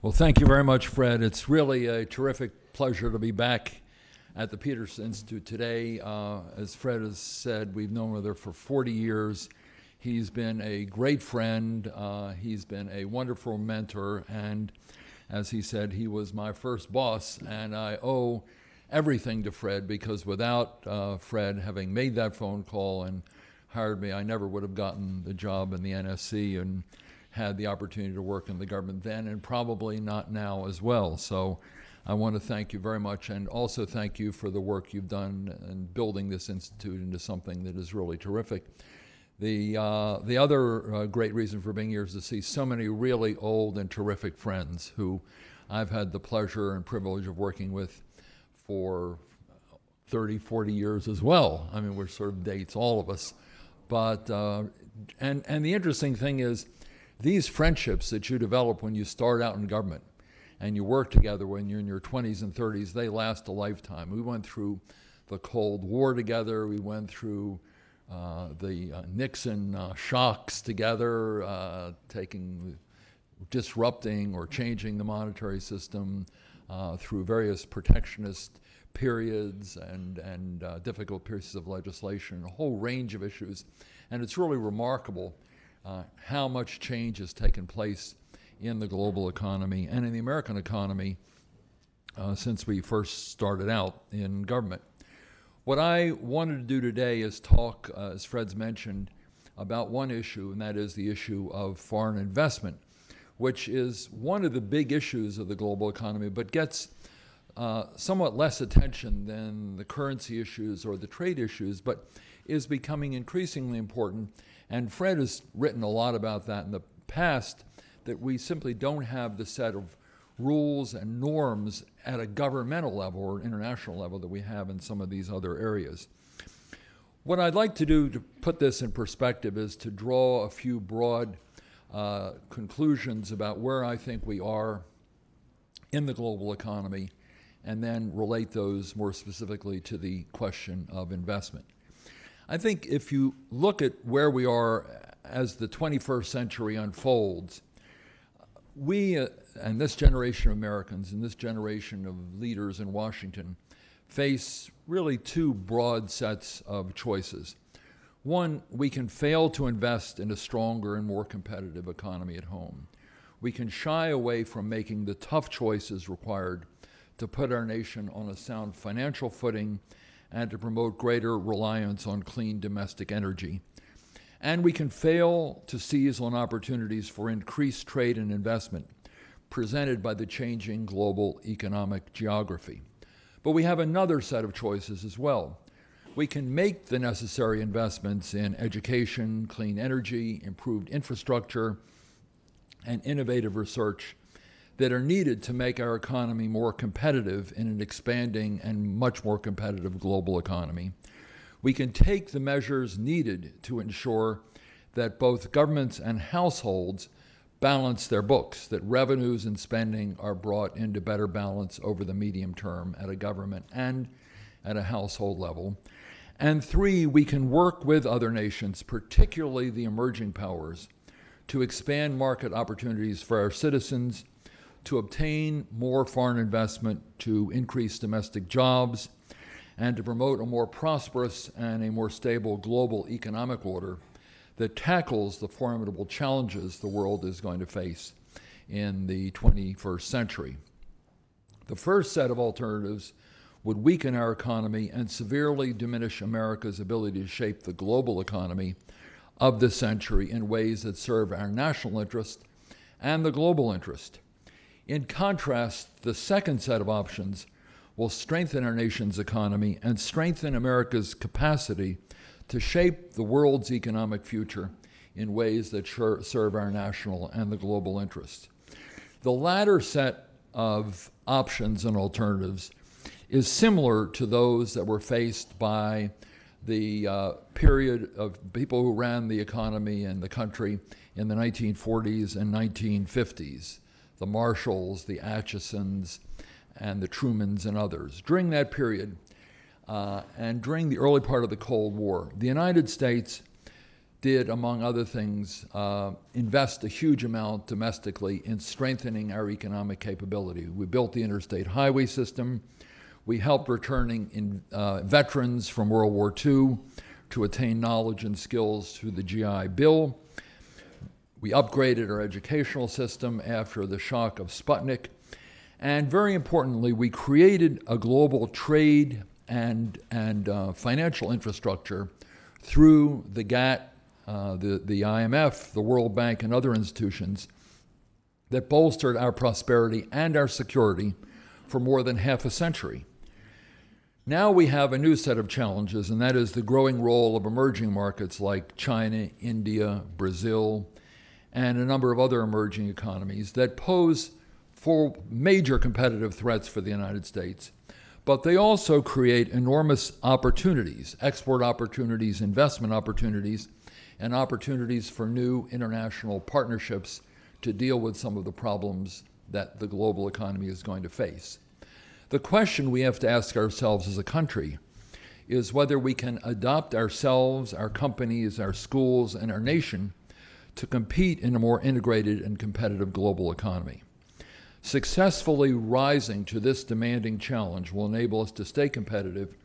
Well, thank you very much, Fred. It's really a terrific pleasure to be back at the Peterson Institute today. As Fred has said, we've known each other for 40 years. He's been a great friend. He's been a wonderful mentor. And as he said, he was my first boss. And I owe everything to Fred, because without Fred having made that phone call and hired me, I never would have gotten the job in the NSC and had the opportunity to work in the government then, and probably not now as well. So I want to thank you very much, and also thank you for the work you've done in building this institute into something that is really terrific. The other great reason for being here is to see so many really old and terrific friends who I've had the pleasure and privilege of working with for 30, 40 years as well. I mean, we're sort of dates, all of us. But, and the interesting thing is, these friendships that you develop when you start out in government and you work together when you're in your 20s and 30s, they last a lifetime. We went through the Cold War together. We went through the Nixon shocks together, disrupting or changing the monetary system through various protectionist periods and difficult pieces of legislation, a whole range of issues. And it's really remarkable how much change has taken place in the global economy and in the American economy since we first started out in government. What I wanted to do today is talk, as Fred's mentioned, about one issue, and that is the issue of foreign investment, which is one of the big issues of the global economy, but gets somewhat less attention than the currency issues or the trade issues, but is becoming increasingly important. And Fred has written a lot about that in the past, that we simply don't have the set of rules and norms at a governmental level or international level that we have in some of these other areas. What I'd like to do to put this in perspective is to draw a few broad conclusions about where I think we are in the global economy, and then relate those more specifically to the question of investment. I think if you look at where we are as the 21st century unfolds, we, and this generation of Americans and this generation of leaders in Washington, face really two broad sets of choices. One, we can fail to invest in a stronger and more competitive economy at home. We can shy away from making the tough choices required to put our nation on a sound financial footing and to promote greater reliance on clean domestic energy. And we can fail to seize on opportunities for increased trade and investment presented by the changing global economic geography. But we have another set of choices as well. We can make the necessary investments in education, clean energy, improved infrastructure, and innovative research that are needed to make our economy more competitive in an expanding and much more competitive global economy. We can take the measures needed to ensure that both governments and households balance their books, that revenues and spending are brought into better balance over the medium term at a government and at a household level. And three, we can work with other nations, particularly the emerging powers, to expand market opportunities for our citizens, to obtain more foreign investment, to increase domestic jobs, and to promote a more prosperous and a more stable global economic order that tackles the formidable challenges the world is going to face in the 21st century. The first set of alternatives would weaken our economy and severely diminish America's ability to shape the global economy of the century in ways that serve our national interest and the global interest. In contrast, the second set of options will strengthen our nation's economy and strengthen America's capacity to shape the world's economic future in ways that serve our national and the global interests. The latter set of options and alternatives is similar to those that were faced by the period of people who ran the economy and the country in the 1940s and 1950s. The Marshalls, the Atchisons, and the Trumans and others. During that period, and during the early part of the Cold War, the United States did, among other things, invest a huge amount domestically in strengthening our economic capability. We built the interstate highway system. We helped returning veterans from World War II to attain knowledge and skills through the GI Bill. We upgraded our educational system after the shock of Sputnik. And very importantly, we created a global trade and financial infrastructure through the GATT, the IMF, the World Bank, and other institutions that bolstered our prosperity and our security for more than half a century. Now we have a new set of challenges, and that is the growing role of emerging markets like China, India, Brazil, and a number of other emerging economies that pose for major competitive threats for the United States. But they also create enormous opportunities, export opportunities, investment opportunities, and opportunities for new international partnerships to deal with some of the problems that the global economy is going to face. The question we have to ask ourselves as a country is whether we can adopt ourselves, our companies, our schools, and our nation to compete in a more integrated and competitive global economy. Successfully rising to this demanding challenge will enable us to stay competitive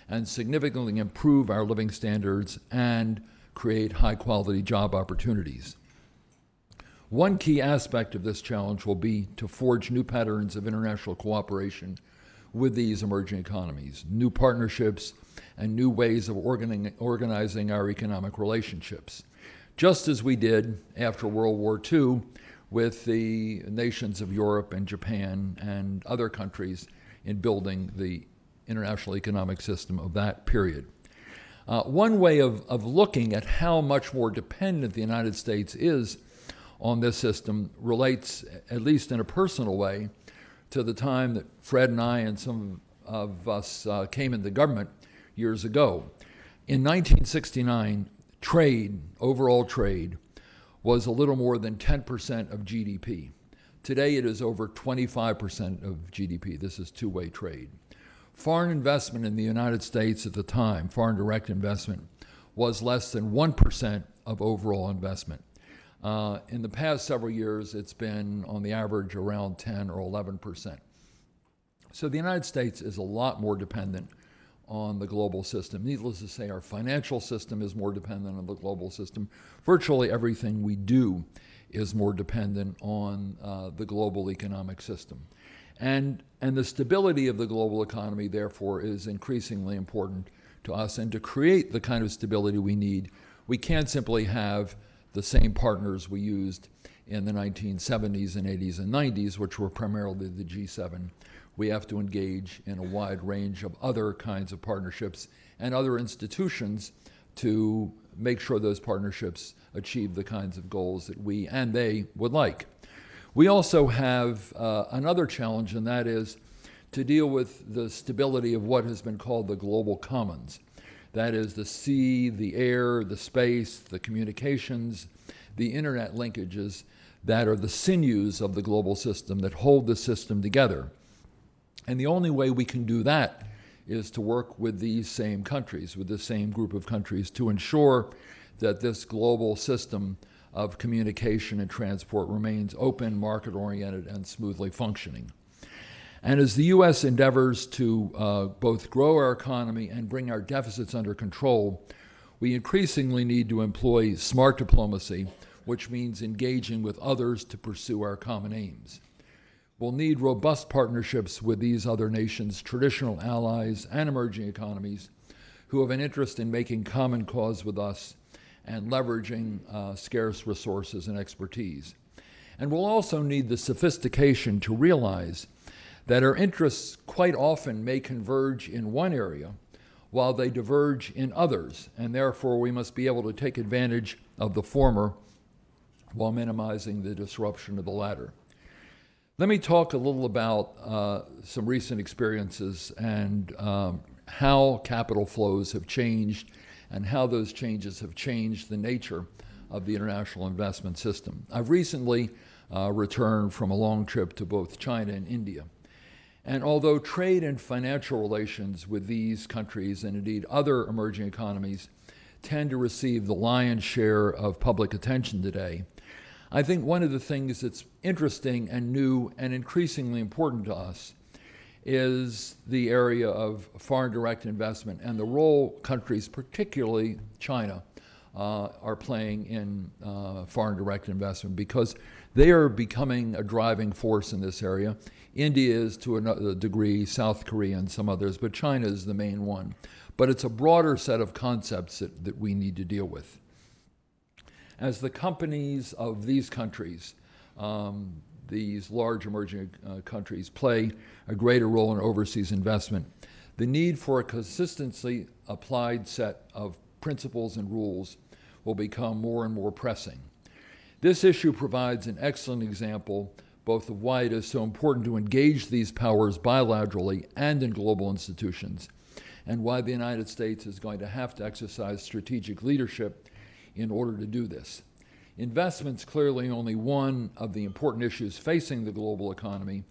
and significantly improve our living standards and create high-quality job opportunities. One key aspect of this challenge will be to forge new patterns of international cooperation with these emerging economies, new partnerships, and new ways of organizing our economic relationships, just as we did after World War II with the nations of Europe and Japan and other countries in building the international economic system of that period. One way of looking at how much more dependent the United States is on this system relates, at least in a personal way, to the time that Fred and I and some of us came into government years ago. In 1969, overall trade, was a little more than 10% of GDP. Today it is over 25% of GDP. This is two-way trade. Foreign investment in the United States at the time, foreign direct investment, was less than 1% of overall investment. In the past several years, it's been on the average around 10 or 11%. So the United States is a lot more dependent on the global system. Needless to say, our financial system is more dependent on the global system. Virtually everything we do is more dependent on the global economic system. And the stability of the global economy, therefore, is increasingly important to us. And to create the kind of stability we need, we can't simply have the same partners we used in the 1970s and 80s and 90s, which were primarily the G7. We have to engage in a wide range of other kinds of partnerships and other institutions to make sure those partnerships achieve the kinds of goals that we and they would like. We also have another challenge, and that is to deal with the stability of what has been called the global commons. That is the sea, the air, the space, the communications, the internet linkages that are the sinews of the global system that hold the system together. And the only way we can do that is to work with these same countries, with the same group of countries, to ensure that this global system of communication and transport remains open, market-oriented, and smoothly functioning. And as the U.S. endeavors to both grow our economy and bring our deficits under control, we increasingly need to employ smart diplomacy, which means engaging with others to pursue our common aims. We'll need robust partnerships with these other nations, traditional allies, and emerging economies who have an interest in making common cause with us and leveraging scarce resources and expertise. And we'll also need the sophistication to realize that our interests quite often may converge in one area while they diverge in others, and therefore we must be able to take advantage of the former while minimizing the disruption of the latter. Let me talk a little about some recent experiences and how capital flows have changed and how those changes have changed the nature of the international investment system. I've recently returned from a long trip to both China and India. And although trade and financial relations with these countries and indeed other emerging economies tend to receive the lion's share of public attention today. I think one of the things that's interesting and new and increasingly important to us is the area of foreign direct investment and the role countries, particularly China, are playing in foreign direct investment, because they are becoming a driving force in this area. India is to a degree, South Korea and some others, but China is the main one. But it's a broader set of concepts that we need to deal with. As the companies of these countries, these large emerging countries, play a greater role in overseas investment, the need for a consistently applied set of principles and rules will become more and more pressing. This issue provides an excellent example both of why it is so important to engage these powers bilaterally and in global institutions, and why the United States is going to have to exercise strategic leadership in order to do this. Investment's clearly only one of the important issues facing the global economy,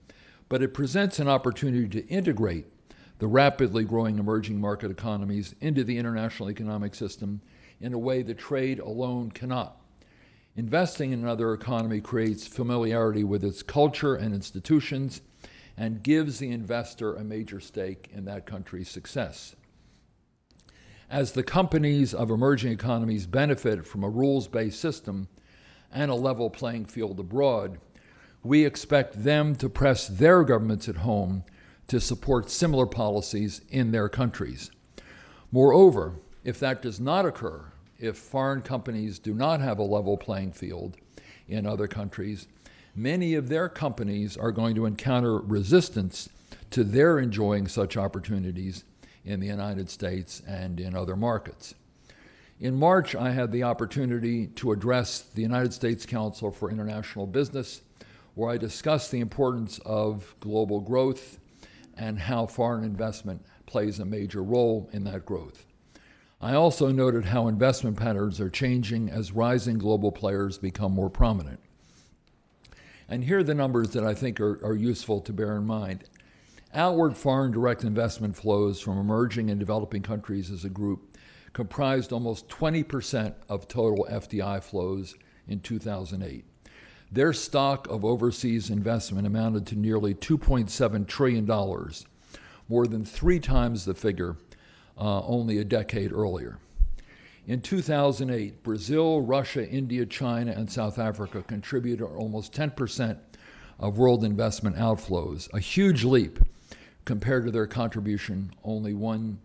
but it presents an opportunity to integrate the rapidly growing emerging market economies into the international economic system in a way that trade alone cannot. Investing in another economy creates familiarity with its culture and institutions and gives the investor a major stake in that country's success. As the companies of emerging economies benefit from a rules-based system and a level playing field abroad, we expect them to press their governments at home to support similar policies in their countries. Moreover, if that does not occur, if foreign companies do not have a level playing field in other countries, many of their companies are going to encounter resistance to their enjoying such opportunities in the United States and in other markets. In March, I had the opportunity to address the United States Council for International Business, where I discussed the importance of global growth and how foreign investment plays a major role in that growth. I also noted how investment patterns are changing as rising global players become more prominent. And here are the numbers that I think are useful to bear in mind. Outward foreign direct investment flows from emerging and developing countries as a group comprised almost 20% of total FDI flows in 2008. Their stock of overseas investment amounted to nearly $2.7 trillion, more than 3 times the figure only a decade earlier. In 2008, Brazil, Russia, India, China, and South Africa contributed almost 10% of world investment outflows, a huge leap compared to their contribution only one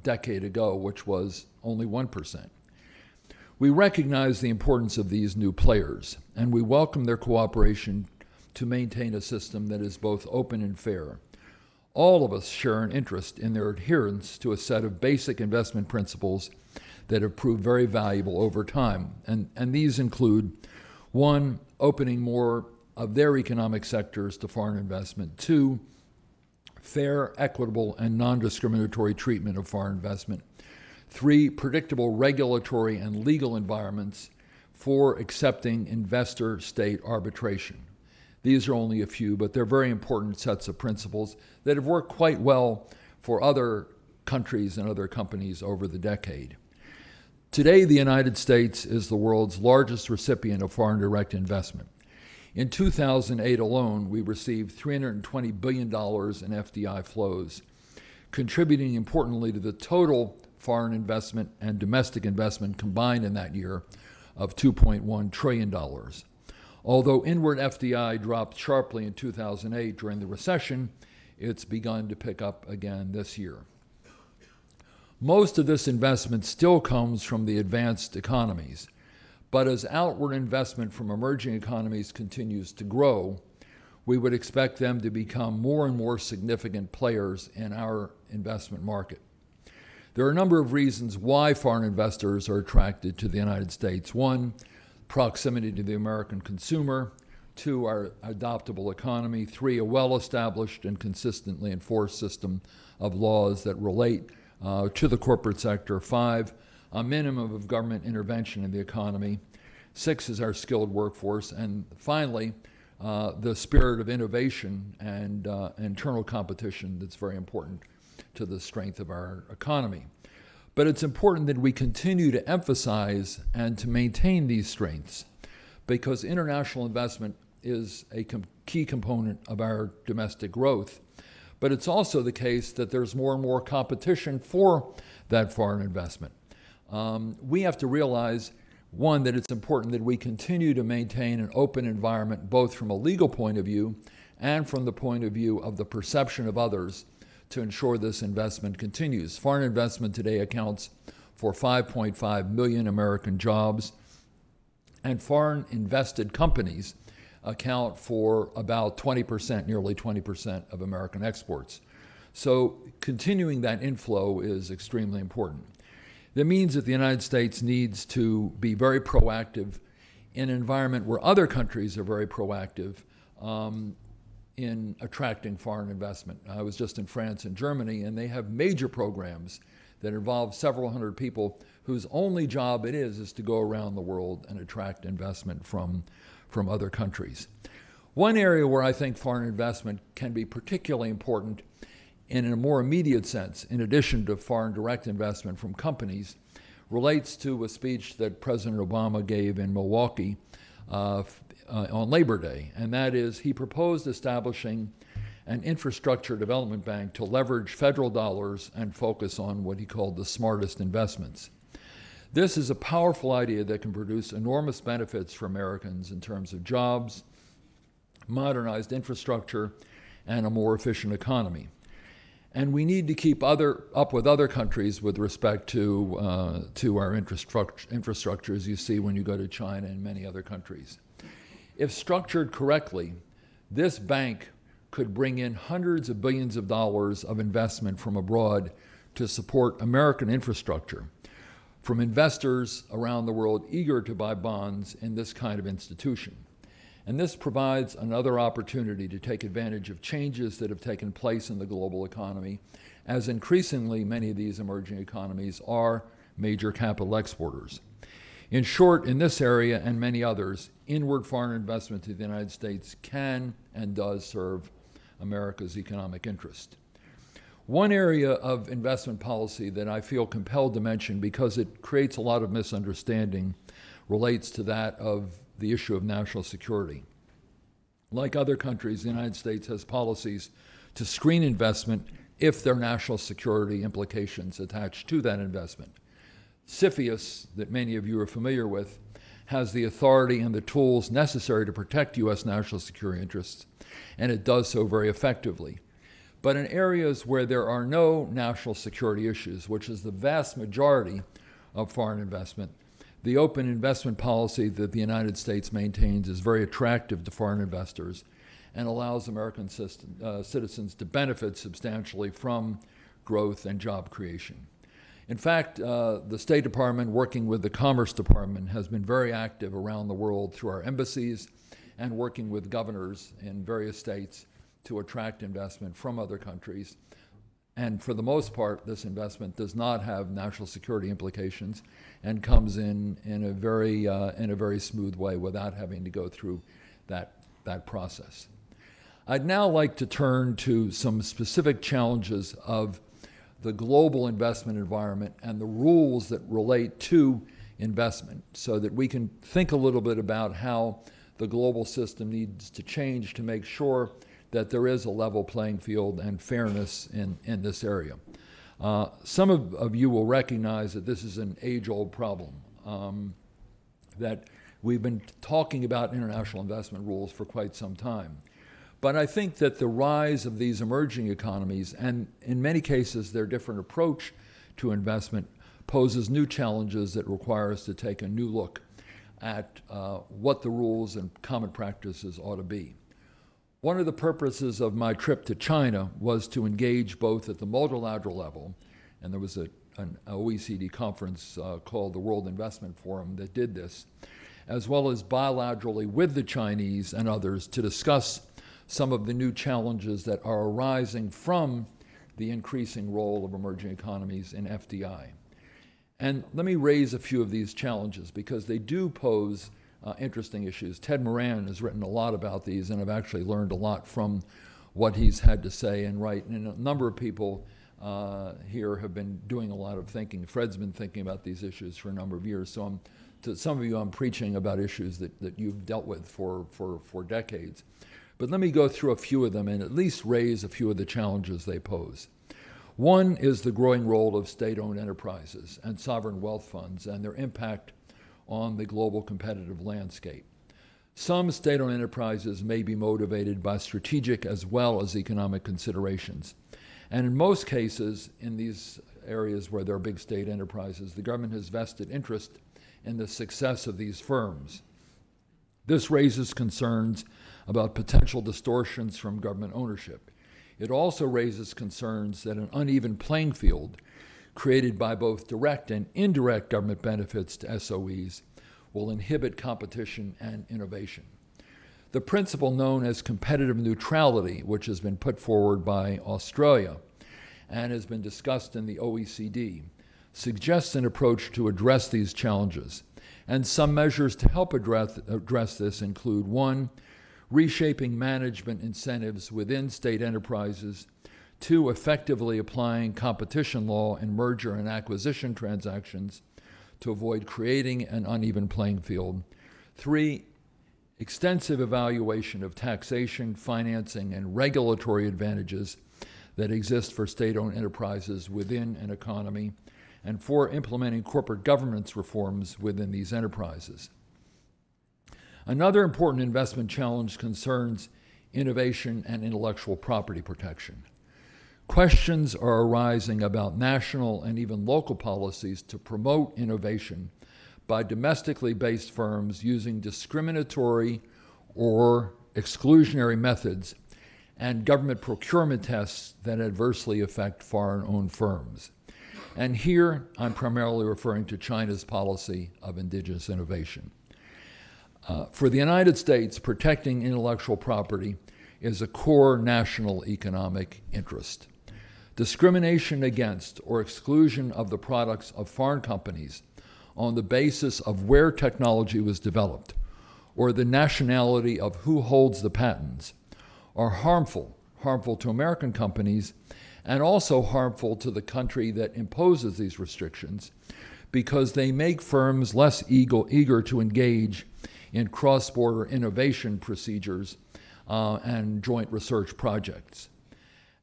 decade ago, which was only 1%. We recognize the importance of these new players, and we welcome their cooperation to maintain a system that is both open and fair. All of us share an interest in their adherence to a set of basic investment principles that have proved very valuable over time. And these include, 1, opening more of their economic sectors to foreign investment. 2, fair, equitable, and non-discriminatory treatment of foreign investment. 3, predictable regulatory and legal environments. 4, accepting investor-state arbitration. These are only a few, but they're very important sets of principles that have worked quite well for other countries and other companies over the decade. Today, the United States is the world's largest recipient of foreign direct investment. In 2008 alone, we received $320 billion in FDI flows, contributing importantly to the total foreign investment and domestic investment combined in that year of $2.1 trillion. Although inward FDI dropped sharply in 2008 during the recession, it's begun to pick up again this year. Most of this investment still comes from the advanced economies, but as outward investment from emerging economies continues to grow, we would expect them to become more and more significant players in our investment market. There are a number of reasons why foreign investors are attracted to the United States. 1, proximity to the American consumer. 2, our adoptable economy. 3, a well-established and consistently enforced system of laws that relate to the corporate sector. 5, a minimum of government intervention in the economy. 6 is our skilled workforce. And finally, the spirit of innovation and internal competition that's very important to the strength of our economy. But it's important that we continue to emphasize and to maintain these strengths, because international investment is a key component of our domestic growth. But it's also the case that there's more and more competition for that foreign investment. We have to realize, one, that it's important that we continue to maintain an open environment, both from a legal point of view and from the point of view of the perception of others, to ensure this investment continues. Foreign investment today accounts for 5.5 million American jobs, and foreign invested companies account for about 20%, nearly 20% of American exports. So continuing that inflow is extremely important. That means that the United States needs to be very proactive in an environment where other countries are very proactive in attracting foreign investment. I was just in France and Germany, and they have major programs that involve several hundred people whose only job it is to go around the world and attract investment from other countries. One area where I think foreign investment can be particularly important in a more immediate sense, in addition to foreign direct investment from companies, relates to a speech that President Obama gave in Milwaukee on Labor Day, and that is he proposed establishing an infrastructure development bank to leverage federal dollars and focus on what he called the smartest investments. This is a powerful idea that can produce enormous benefits for Americans in terms of jobs, modernized infrastructure, and a more efficient economy. And we need to keep up with other countries with respect to our infrastructure, as you see when you go to China and many other countries. If structured correctly, this bank could bring in hundreds of billions of dollars of investment from abroad to support American infrastructure from investors around the world eager to buy bonds in this kind of institution. And this provides another opportunity to take advantage of changes that have taken place in the global economy, as increasingly many of these emerging economies are major capital exporters. In short, in this area and many others, inward foreign investment to the United States can and does serve America's economic interest. One area of investment policy that I feel compelled to mention, because it creates a lot of misunderstanding, relates to that of the issue of national security. Like other countries, the United States has policies to screen investment if there are national security implications attached to that investment. CFIUS, that many of you are familiar with, has the authority and the tools necessary to protect U.S. national security interests, and it does so very effectively. But in areas where there are no national security issues, which is the vast majority of foreign investment, the open investment policy that the United States maintains is very attractive to foreign investors and allows American citizens to benefit substantially from growth and job creation. In fact, the State Department, working with the Commerce Department, has been very active around the world through our embassies and working with governors in various states to attract investment from other countries. And for the most part, this investment does not have national security implications and comes in a very smooth way without having to go through that process. I'd now like to turn to some specific challenges of the global investment environment and the rules that relate to investment, so that we can think a little bit about how the global system needs to change to make sure that there is a level playing field and fairness in this area. Some of you will recognize that this is an age-old problem, that we've been talking about international investment rules for quite some time. But I think that the rise of these emerging economies, and in many cases their different approach to investment, poses new challenges that require us to take a new look at what the rules and common practices ought to be. One of the purposes of my trip to China was to engage both at the multilateral level, and there was an OECD conference called the World Investment Forum that did this, as well as bilaterally with the Chinese and others to discuss some of the new challenges that are arising from the increasing role of emerging economies in FDI. And let me raise a few of these challenges because they do pose interesting issues. Ted Moran has written a lot about these, and I've actually learned a lot from what he's had to say and write. And a number of people here have been doing a lot of thinking. Fred's been thinking about these issues for a number of years. So to some of you, I'm preaching about issues that you've dealt with for decades. But let me go through a few of them and at least raise a few of the challenges they pose. One is the growing role of state-owned enterprises and sovereign wealth funds and their impact on the global competitive landscape. Some state-owned enterprises may be motivated by strategic as well as economic considerations. And in most cases, in these areas where there are big state enterprises, the government has vested interest in the success of these firms. This raises concerns about potential distortions from government ownership. It also raises concerns that an uneven playing field created by both direct and indirect government benefits to SOEs will inhibit competition and innovation. The principle known as competitive neutrality, which has been put forward by Australia and has been discussed in the OECD, suggests an approach to address these challenges. And some measures to help address this include: one, reshaping management incentives within state enterprises; two, effectively applying competition law in merger and acquisition transactions to avoid creating an uneven playing field; three, extensive evaluation of taxation, financing, and regulatory advantages that exist for state-owned enterprises within an economy; and four, implementing corporate governance reforms within these enterprises. Another important investment challenge concerns innovation and intellectual property protection. Questions are arising about national and even local policies to promote innovation by domestically based firms using discriminatory or exclusionary methods and government procurement tests that adversely affect foreign-owned firms. And here, I'm primarily referring to China's policy of indigenous innovation. For the United States, protecting intellectual property is a core national economic interest. Discrimination against or exclusion of the products of foreign companies on the basis of where technology was developed or the nationality of who holds the patents are harmful to American companies and also harmful to the country that imposes these restrictions because they make firms less eager to engage in cross-border innovation procedures and joint research projects.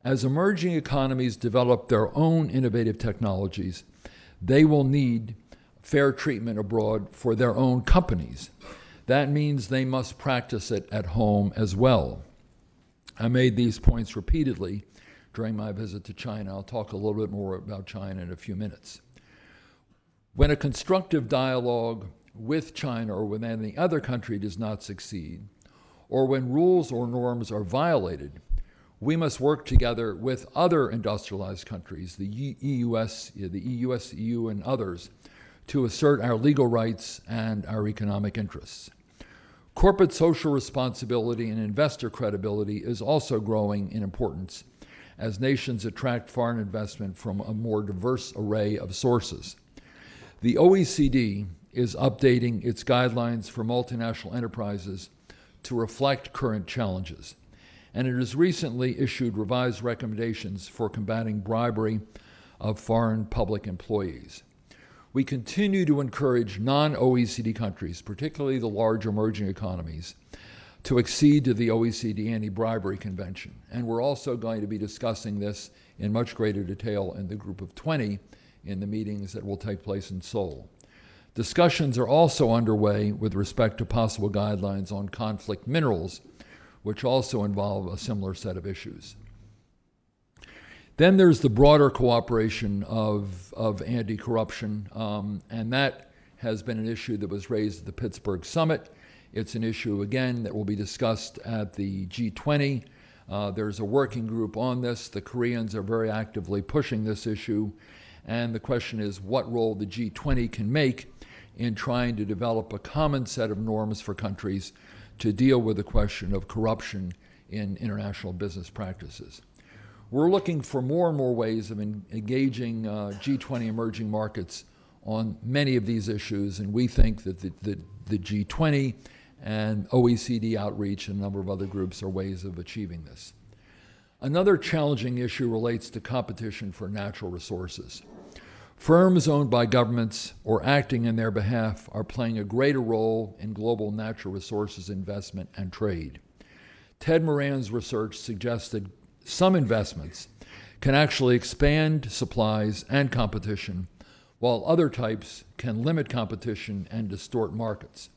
As emerging economies develop their own innovative technologies, they will need fair treatment abroad for their own companies. That means they must practice it at home as well. I made these points repeatedly during my visit to China. I'll talk a little bit more about China in a few minutes. When a constructive dialogue with China or with any other country does not succeed, or when rules or norms are violated, we must work together with other industrialized countries, the EU, and others, to assert our legal rights and our economic interests. Corporate social responsibility and investor credibility is also growing in importance as nations attract foreign investment from a more diverse array of sources. The OECD is updating its guidelines for multinational enterprises to reflect current challenges, and it has recently issued revised recommendations for combating bribery of foreign public employees. We continue to encourage non-OECD countries, particularly the large emerging economies, to accede to the OECD Anti-Bribery Convention. And we're also going to be discussing this in much greater detail in the Group of 20 in the meetings that will take place in Seoul. Discussions are also underway with respect to possible guidelines on conflict minerals, which also involve a similar set of issues. Then there's the broader cooperation of anti-corruption, and that has been an issue that was raised at the Pittsburgh Summit. It's an issue, again, that will be discussed at the G20. There's a working group on this. The Koreans are very actively pushing this issue, and the question is what role the G20 can make in trying to develop a common set of norms for countries to deal with the question of corruption in international business practices. We're looking for more and more ways of engaging G20 emerging markets on many of these issues, and we think that the G20 and OECD outreach and a number of other groups are ways of achieving this. Another challenging issue relates to competition for natural resources. Firms owned by governments or acting in their behalf are playing a greater role in global natural resources investment and trade. Ted Moran's research suggests that some investments can actually expand supplies and competition, while other types can limit competition and distort markets.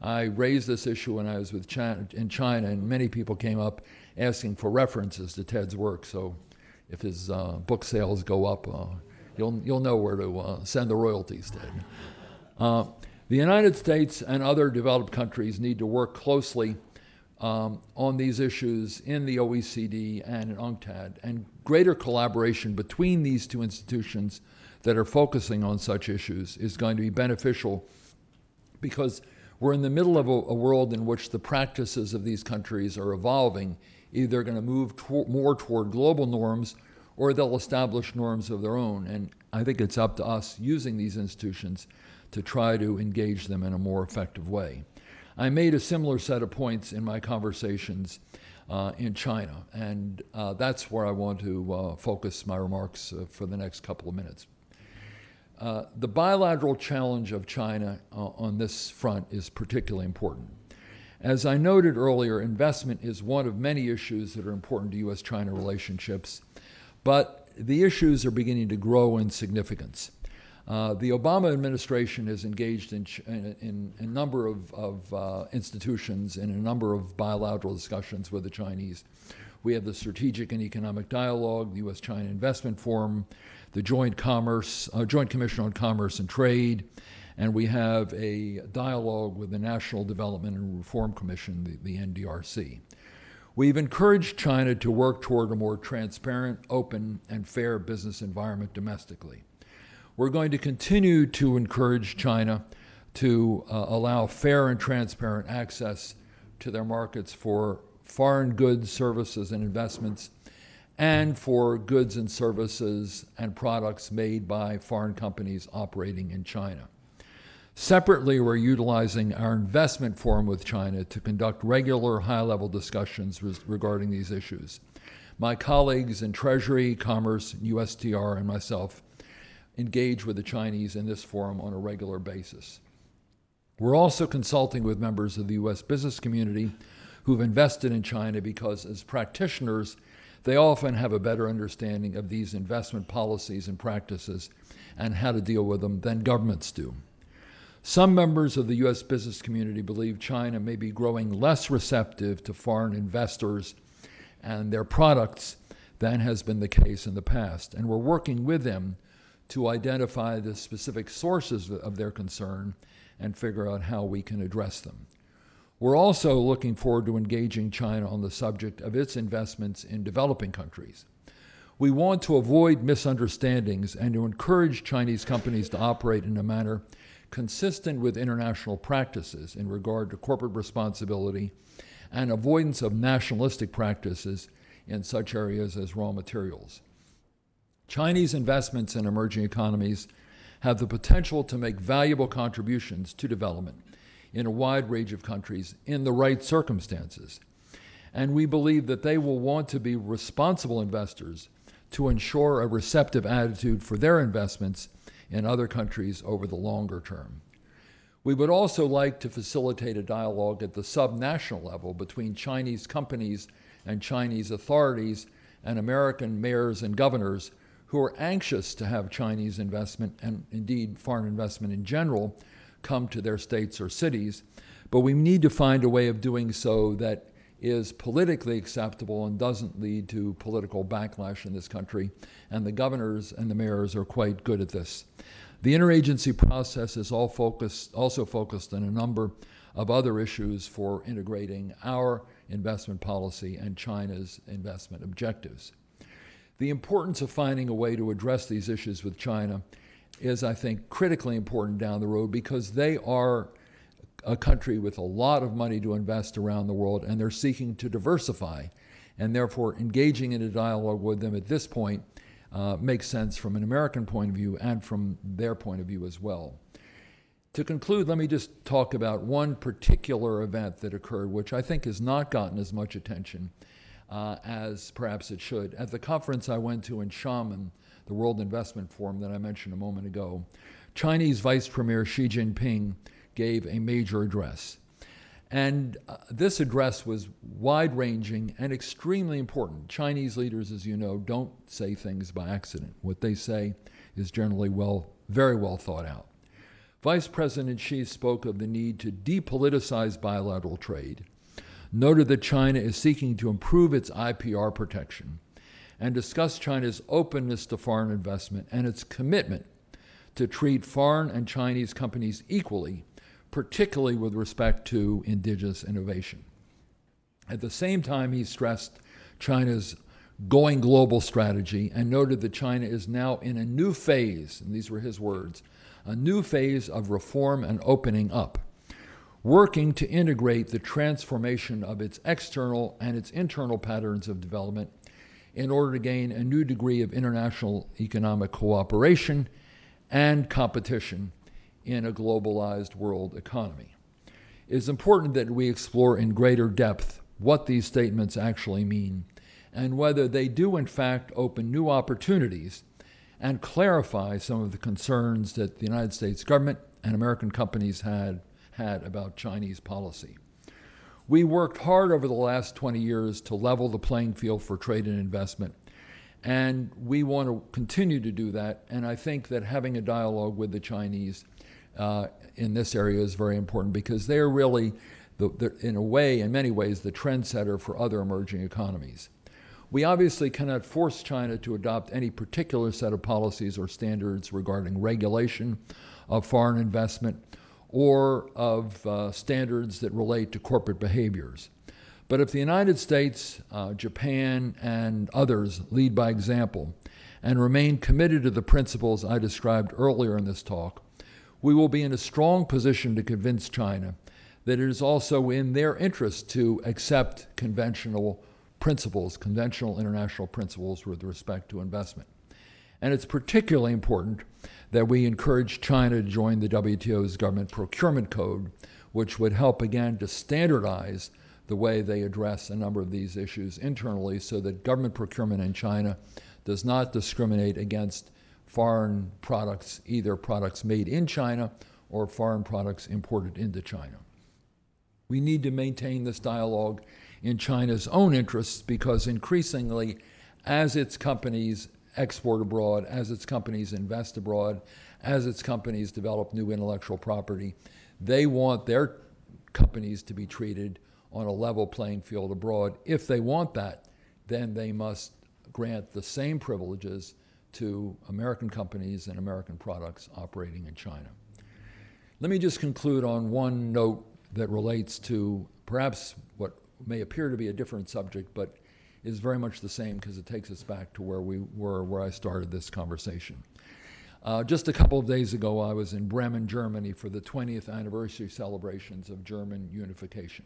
I raised this issue when I was in China, and many people came up asking for references to Ted's work. So if his book sales go up, you'll know where to send the royalties, Ted. The United States and other developed countries need to work closely on these issues in the OECD and in UNCTAD, and greater collaboration between these two institutions that are focusing on such issues is going to be beneficial, because we're in the middle of a world in which the practices of these countries are evolving. Either they're going to move more toward global norms, or they'll establish norms of their own. And I think it's up to us using these institutions to try to engage them in a more effective way. I made a similar set of points in my conversations in China, and that's where I want to focus my remarks for the next couple of minutes. The bilateral challenge of China on this front is particularly important. As I noted earlier, investment is one of many issues that are important to U.S.-China relationships, but the issues are beginning to grow in significance. The Obama administration is engaged in a number of institutions and a number of bilateral discussions with the Chinese. We have the Strategic and Economic Dialogue, the U.S.-China Investment Forum, the Joint Commission on Commerce and Trade, and we have a dialogue with the National Development and Reform Commission, the NDRC. We've encouraged China to work toward a more transparent, open, and fair business environment domestically. We're going to continue to encourage China to allow fair and transparent access to their markets for foreign goods, services, and investments, and for goods and services and products made by foreign companies operating in China. Separately, we're utilizing our investment forum with China to conduct regular high-level discussions regarding these issues. My colleagues in Treasury, Commerce, USTR, and myself engage with the Chinese in this forum on a regular basis. We're also consulting with members of the U.S. business community who've invested in China because, as practitioners, they often have a better understanding of these investment policies and practices and how to deal with them than governments do. Some members of the U.S. business community believe China may be growing less receptive to foreign investors and their products than has been the case in the past, and we're working with them to identify the specific sources of their concern and figure out how we can address them. We're also looking forward to engaging China on the subject of its investments in developing countries. We want to avoid misunderstandings and to encourage Chinese companies to operate in a manner consistent with international practices in regard to corporate responsibility and avoidance of nationalistic practices in such areas as raw materials. Chinese investments in emerging economies have the potential to make valuable contributions to development in a wide range of countries in the right circumstances. And we believe that they will want to be responsible investors to ensure a receptive attitude for their investments in other countries over the longer term. We would also like to facilitate a dialogue at the subnational level between Chinese companies and Chinese authorities and American mayors and governors who are anxious to have Chinese investment, and indeed foreign investment in general, come to their states or cities. But we need to find a way of doing so that is politically acceptable and doesn't lead to political backlash in this country. And the governors and the mayors are quite good at this. The interagency process is also focused on a number of other issues for integrating our investment policy and China's investment objectives. The importance of finding a way to address these issues with China is, I think, critically important down the road, because they are a country with a lot of money to invest around the world, and they're seeking to diversify, and therefore engaging in a dialogue with them at this point makes sense from an American point of view and from their point of view as well. To conclude, let me just talk about one particular event that occurred, which I think has not gotten as much attention as perhaps it should. At the conference I went to in Xiamen, the World Investment Forum that I mentioned a moment ago, Chinese Vice Premier Xi Jinping gave a major address. And this address was wide-ranging and extremely important. Chinese leaders, as you know, don't say things by accident. What they say is generally very well thought out. Vice President Xi spoke of the need to depoliticize bilateral trade, noted that China is seeking to improve its IPR protection, and discussed China's openness to foreign investment and its commitment to treat foreign and Chinese companies equally, particularly with respect to indigenous innovation. At the same time, he stressed China's going global strategy and noted that China is now in a new phase, and these were his words, a new phase of reform and opening up, working to integrate the transformation of its external and its internal patterns of development in order to gain a new degree of international economic cooperation and competition in a globalized world economy. It is important that we explore in greater depth what these statements actually mean and whether they do in fact open new opportunities and clarify some of the concerns that the United States government and American companies had about Chinese policy. We worked hard over the last 20 years to level the playing field for trade and investment, and we want to continue to do that, and I think that having a dialogue with the Chinese in this area is very important because they're really, in a way, in many ways, the trendsetter for other emerging economies. We obviously cannot force China to adopt any particular set of policies or standards regarding regulation of foreign investment or of standards that relate to corporate behaviors. But if the United States, Japan, and others lead by example and remain committed to the principles I described earlier in this talk, we will be in a strong position to convince China that it is also in their interest to accept conventional principles, conventional international principles with respect to investment. And it's particularly important that we encourage China to join the WTO's Government Procurement Code, which would help, again, to standardize the way they address a number of these issues internally so that government procurement in China does not discriminate against foreign products, either products made in China or foreign products imported into China. We need to maintain this dialogue in China's own interests because increasingly, as its companies export abroad, as its companies invest abroad, as its companies develop new intellectual property, they want their companies to be treated on a level playing field abroad. If they want that, then they must grant the same privileges to American companies and American products operating in China. Let me just conclude on one note that relates to perhaps what may appear to be a different subject, but is very much the same because it takes us back to where we were, where I started this conversation. Just a couple of days ago, I was in Bremen, Germany for the 20th anniversary celebrations of German unification.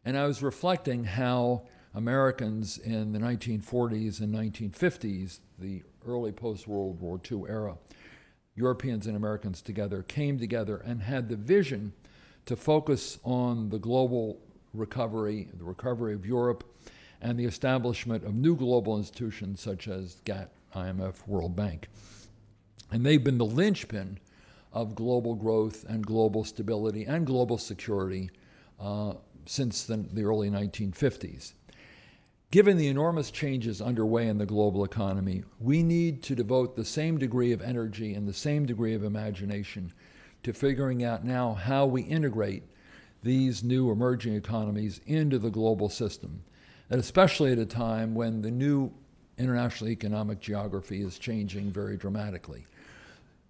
And I was reflecting how Americans in the 1940s and 1950s, the early post-World War II era, Europeans and Americans together came together and had the vision to focus on the global recovery, the recovery of Europe, and the establishment of new global institutions such as GATT, IMF, World Bank. And they've been the linchpin of global growth and global stability and global security since the early 1950s. Given the enormous changes underway in the global economy, we need to devote the same degree of energy and the same degree of imagination to figuring out now how we integrate these new emerging economies into the global system, and especially at a time when the new international economic geography is changing very dramatically.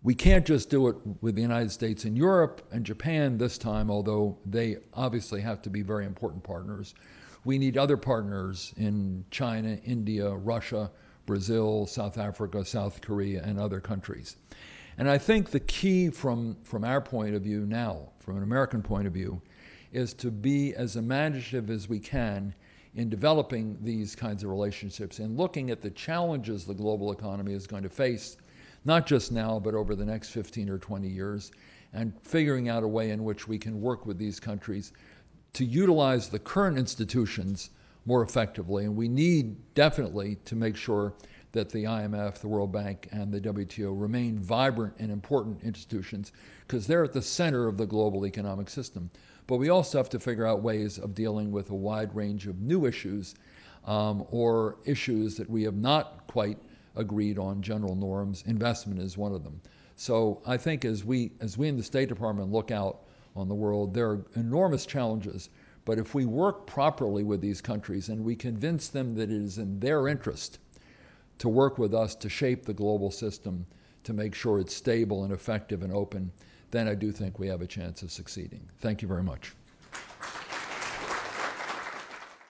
We can't just do it with the United States and Europe and Japan this time, although they obviously have to be very important partners. We need other partners in China, India, Russia, Brazil, South Africa, South Korea, and other countries. And I think the key from our point of view now, from an American point of view, is to be as imaginative as we can in developing these kinds of relationships and looking at the challenges the global economy is going to face, not just now, but over the next 15 or 20 years, and figuring out a way in which we can work with these countries to utilize the current institutions more effectively. And we need definitely to make sure that the IMF, the World Bank, and the WTO remain vibrant and important institutions because they're at the center of the global economic system. But we also have to figure out ways of dealing with a wide range of new issues or issues that we have not quite agreed on general norms. Investment is one of them. So I think as we in the State Department look out on the world, there are enormous challenges. But if we work properly with these countries and we convince them that it is in their interest to work with us to shape the global system, to make sure it's stable and effective and open, then I do think we have a chance of succeeding. Thank you very much.